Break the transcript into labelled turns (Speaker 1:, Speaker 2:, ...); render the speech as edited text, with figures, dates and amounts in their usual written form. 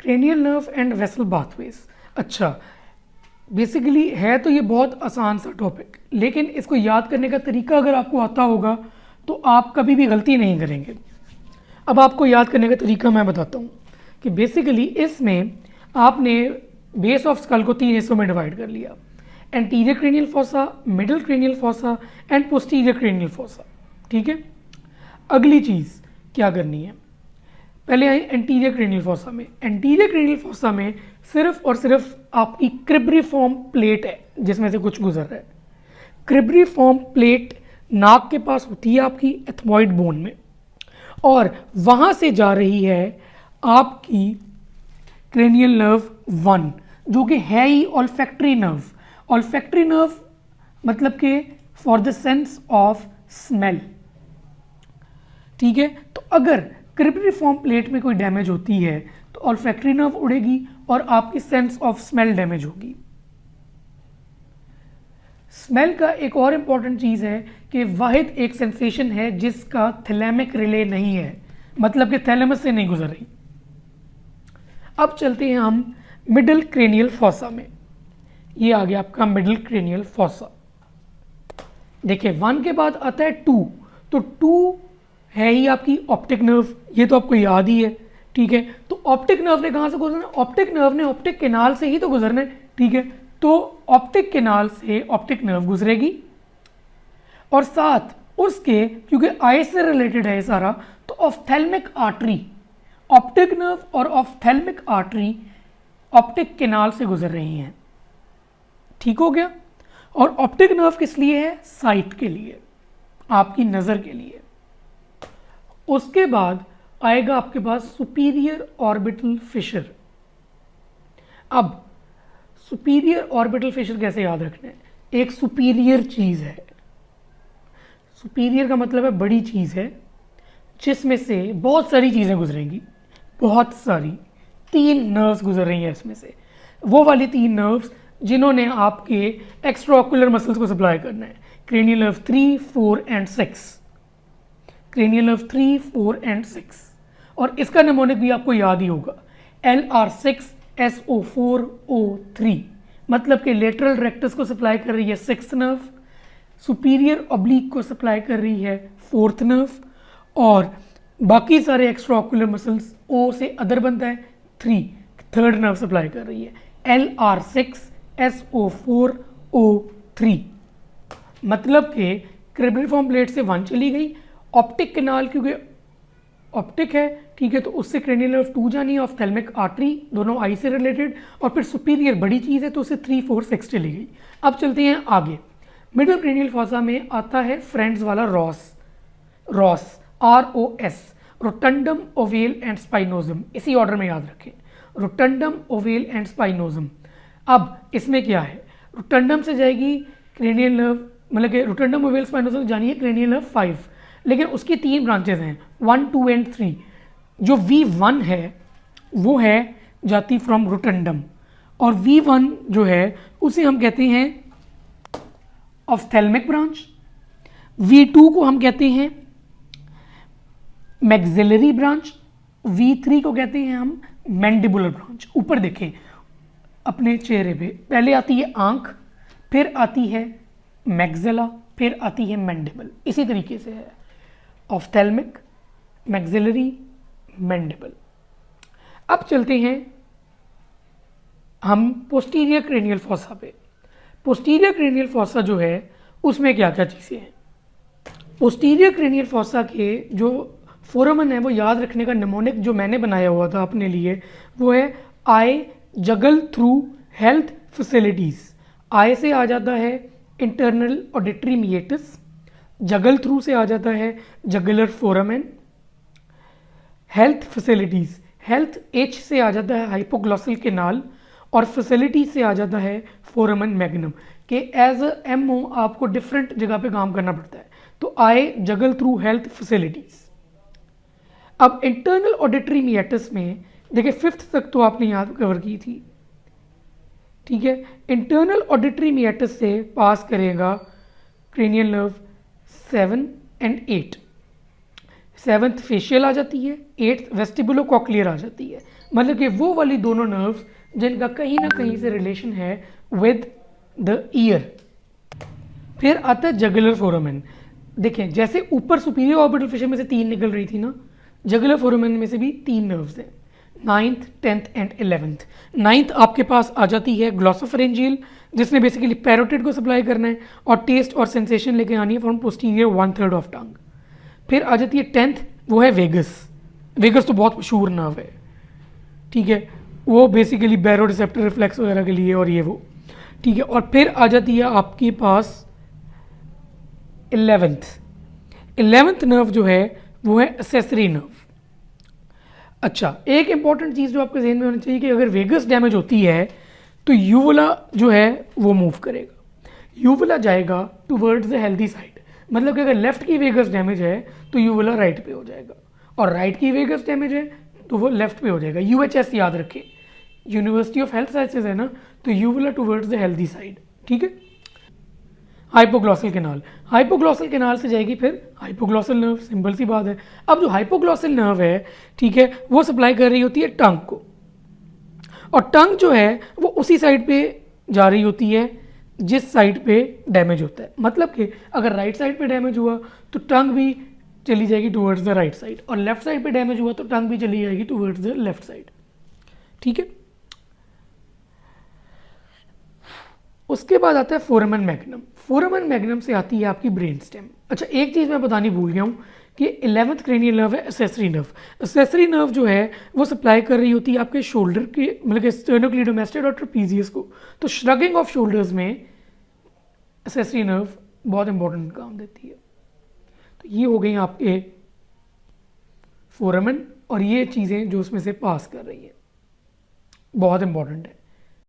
Speaker 1: Cranial nerve and vessel pathways. अच्छा, basically है तो ये बहुत आसान सा टॉपिक, लेकिन इसको याद करने का तरीका अगर आपको आता होगा तो आप कभी भी गलती नहीं करेंगे। अब आपको याद करने का तरीका मैं बताता हूँ कि बेसिकली इसमें आपने बेस ऑफ स्कल को 3 हिस्सों में डिवाइड कर लिया, anterior cranial fossa, middle cranial fossa and posterior cranial fossa. ठीक है, अगली चीज़ क्या करनी है, पहले आए एंटीरियर क्रेनियल फोसा में। एंटीरियर क्रेनियल फोसा में सिर्फ और सिर्फ आपकी क्रिब्रिफॉर्म प्लेट है जिसमें से कुछ गुजर रहा है। क्रिब्रिफॉर्म प्लेट नाक के पास होती है आपकी एथमॉइड बोन में, और वहाँ से जा रही है आपकी क्रेनियल नर्व 1 जो कि है ही ऑल्फैक्टरी नर्व। ऑल्फैक्टरी नर्व मतलब कि for the sense of smell. ठीक है, तो अगर क्रिब्रिफॉर्म प्लेट में कोई डैमेज होती है तो ऑल्फैक्टरी नर्व उड़ेगी और आपकी सेंस ऑफ स्मेल डैमेज होगी। स्मेल का एक और इम्पॉर्टेंट चीज़ है कि वाहिद एक सेंसेशन है जिसका थैलेमिक रिले नहीं है, मतलब कि थैलेमस से नहीं गुजर रही। अब चलते हैं हम मिडिल क्रेनियल फोसा में। ये आ गया आपका मिडिल क्रेनियल फोसा। देखिए 1 के बाद आता है 2, तो 2 है ही आपकी ऑप्टिक नर्व, ये तो आपको याद ही है। ठीक है, तो ऑप्टिक नर्व ने कहाँ से गुजरना है? ऑप्टिक नर्व ने ऑप्टिक केनाल से ही तो गुजरना है। ठीक है, तो ऑप्टिक केनाल से ऑप्टिक नर्व गुजरेगी और साथ उसके, क्योंकि आई से रिलेटेड है सारा, तो ऑफ्थेल्मिक आर्टरी, ऑप्टिक नर्व और ऑफ्थेल्मिक आर्टरी ऑप्टिक केनाल से गुजर रही हैं। ठीक हो गया। और ऑप्टिक नर्व किस लिए है? साइट के लिए, आपकी नज़र के लिए। उसके बाद आएगा आपके पास सुपीरियर ऑर्बिटल फिशर। अब सुपीरियर ऑर्बिटल फिशर कैसे याद रखना है? एक सुपीरियर चीज़ है, सुपीरियर का मतलब है बड़ी चीज़ है, जिसमें से बहुत सारी चीज़ें गुजरेंगी, बहुत सारी 3 नर्व्स गुजर रही हैं इसमें से। वो वाली 3 नर्व्स जिन्होंने आपके एक्स्ट्राओकुलर मसल्स को सप्लाई करना है, cranial nerve 3, 4 and 6, cranial nerve 3, 4 and 6। और इसका निमोनिक भी आपको याद ही होगा, LR6SO4O3, मतलब कि लेटरल रेक्टस को सप्लाई कर रही है 6th नर्व, सुपीरियर ऑब्लिक को सप्लाई कर रही है 4th नर्व, और बाकी सारे एक्स्ट्राओकुलर मसल्स O से अदर बनता है 3, 3rd नर्व सप्लाई कर रही है LR6SO4O3। मतलब कि क्रिब्रिफॉर्म प्लेट से 1 चली गई, ऑप्टिक केनाल क्योंकि ऑप्टिक है, ठीक है, तो उससे क्रेनियल नर्व 2 जानी है, ऑफ्थेल्मिक आर्टरी दोनों आई से रिलेटेड, और फिर सुपीरियर बड़ी चीज़ है तो उससे 3, 4, 6 चली गई। अब चलते हैं आगे। मिडिल क्रेनियल फोसा में आता है फ्रेंड्स वाला रॉस, ROS, रोटंडम, ओवेल एंड स्पाइनोजम। इसी ऑर्डर में याद रखें, रोटंडम, ओवेल एंड स्पाइनोजम। अब इसमें क्या है, रोटंडम से जाएगी क्रेनियल नर्व, मतलब कि रोटंडम, ओवेल, स्पाइनोजम जानिए क्रेनियल नर्व 5, लेकिन उसकी 3 ब्रांचेज हैं 1, 2 एंड 3। जो V1 है वो है जाती फ्रॉम रोटंडम, और V1 जो है उसे हम कहते हैं ऑफ्थेल्मिक ब्रांच, V2 को हम कहते हैं मैक्सिलरी ब्रांच, V3 को कहते हैं हम मैंडिबुलर ब्रांच। ऊपर देखें अपने चेहरे पे, पहले आती है आंख, फिर आती है मैक्सिला, फिर आती है मैंडिबल। इसी तरीके से है ऑफ्थेल्मिक, मैक्सिलरी, मैंडिबल। अब चलते हैं हम पोस्टीरियर क्रेनियल फोसा पे। पोस्टीरियर क्रेनियल फोसा जो है उसमें क्या क्या चीज़ें हैं? पोस्टीरियर क्रेनियल फोसा के जो फोरामन है वो याद रखने का निमोनिक जो मैंने बनाया हुआ था अपने लिए वो है I juggle through health facilities. I से आ जाता है internal auditory meatus, juggle through से आ जाता है jugular foramen, health facilities, health H से आ जाता है हाइपोग्लॉसल केनाल, और फैसिलिटी से आ जाता है फोरामेन मैग्नम। के एज अ MO आपको डिफरेंट जगह पे काम करना पड़ता है, तो आई जगल थ्रू हेल्थ फैसिलिटीज़। अब इंटरनल ऑडिटरी मीएटस में देखिए 5th तक तो आपने याद कवर की थी, ठीक है। इंटरनल ऑडिटरी मीएटस से पास करेगा cranial nerve 7 and 8, 7th facial आ जाती है, 8th वेस्टिबुलो कॉक्लियर आ जाती है। मतलब कि वो वाली दोनों नर्व्स जिनका कहीं ना कहीं से रिलेशन है विद द ईयर। फिर आता है जगुलर फोरामेन। देखें जैसे ऊपर सुपीरियर ऑर्बिटल फिशर में से 3 निकल रही थी ना, जगुलर फोरामेन में से भी 3 नर्व्स हैं, 9th 10th and 11th। 9th आपके पास आ जाती है ग्लॉसोफरेंजियल, जिसने बेसिकली पैरोटिड को सप्लाई करना है और टेस्ट और सेंसेशन लेके आनी है फ्रॉम पोस्टीरियर 1/3 ऑफ टंग। फिर आ जाती है 10th, वो है वेगस। वेगस तो बहुत मशहूर नर्व है, ठीक है, वो बेसिकली बैरो रिसेप्टर रिफ्लेक्स वगैरह के लिए और ये वो, ठीक है। और फिर आ जाती है आपके पास 11th नर्व जो है वो है एक्सेसरी नर्व। अच्छा, एक इंपॉर्टेंट चीज़ जो आपके जहन में होनी चाहिए कि अगर वेगस डैमेज होती है तो यूवुला जो है वो मूव करेगा, यूवुला जाएगा टूवर्ड्स द हेल्दी साइड। मतलब कि अगर लेफ्ट की वेगस डैमेज है तो यूवुला राइट पे हो जाएगा, और राइट की वेगस डैमेज है तो वो लेफ्ट पे हो जाएगा। यूएचएस याद रखें, यूनिवर्सिटी ऑफ हेल्थ साइंसेज है ना, तो uvula towards the healthy side, ठीक है। हाइपोग्लॉसल कैनाल, हाइपोग्लॉसल कैनाल से जाएगी फिर हाइपोग्लॉसल नर्व, सिंपल सी बात है। अब जो हाइपोग्लॉसल नर्व है, ठीक है, वो सप्लाई कर रही होती है टंग को, और टंग जो है वो उसी साइड पे जा रही होती है जिस साइड पे डैमेज होता है। मतलब कि अगर राइट साइड पे डैमेज हुआ तो टंग भी चली जाएगी टूवर्ड्स द राइट साइड, और लेफ्ट साइड पे डैमेज हुआ तो टंग भी चली जाएगी टूवर्ड्स द लेफ्ट साइड, ठीक है। उसके बाद आता है फोरामन मैग्नम। फोरामन मैग्नम से आती है आपकी ब्रेन स्टेम। अच्छा, एक चीज़ मैं बतानी भूल गया हूँ कि 11th क्रेनियल नर्व है एक्सेसरी नर्व। एक्सेसरी नर्व जो है वो सप्लाई कर रही होती है आपके शोल्डर के, मतलब कि स्टर्नोक्लीडोमास्टाइड और ट्रेपीजियस को। तो श्रगिंग ऑफ शोल्डर्स में एक्सेसरी नर्व बहुत इंपॉर्टेंट काम देती है। तो ये हो गई आपके फोरामन, और ये चीज़ें जो उसमें से पास कर रही है बहुत इंपॉर्टेंट है।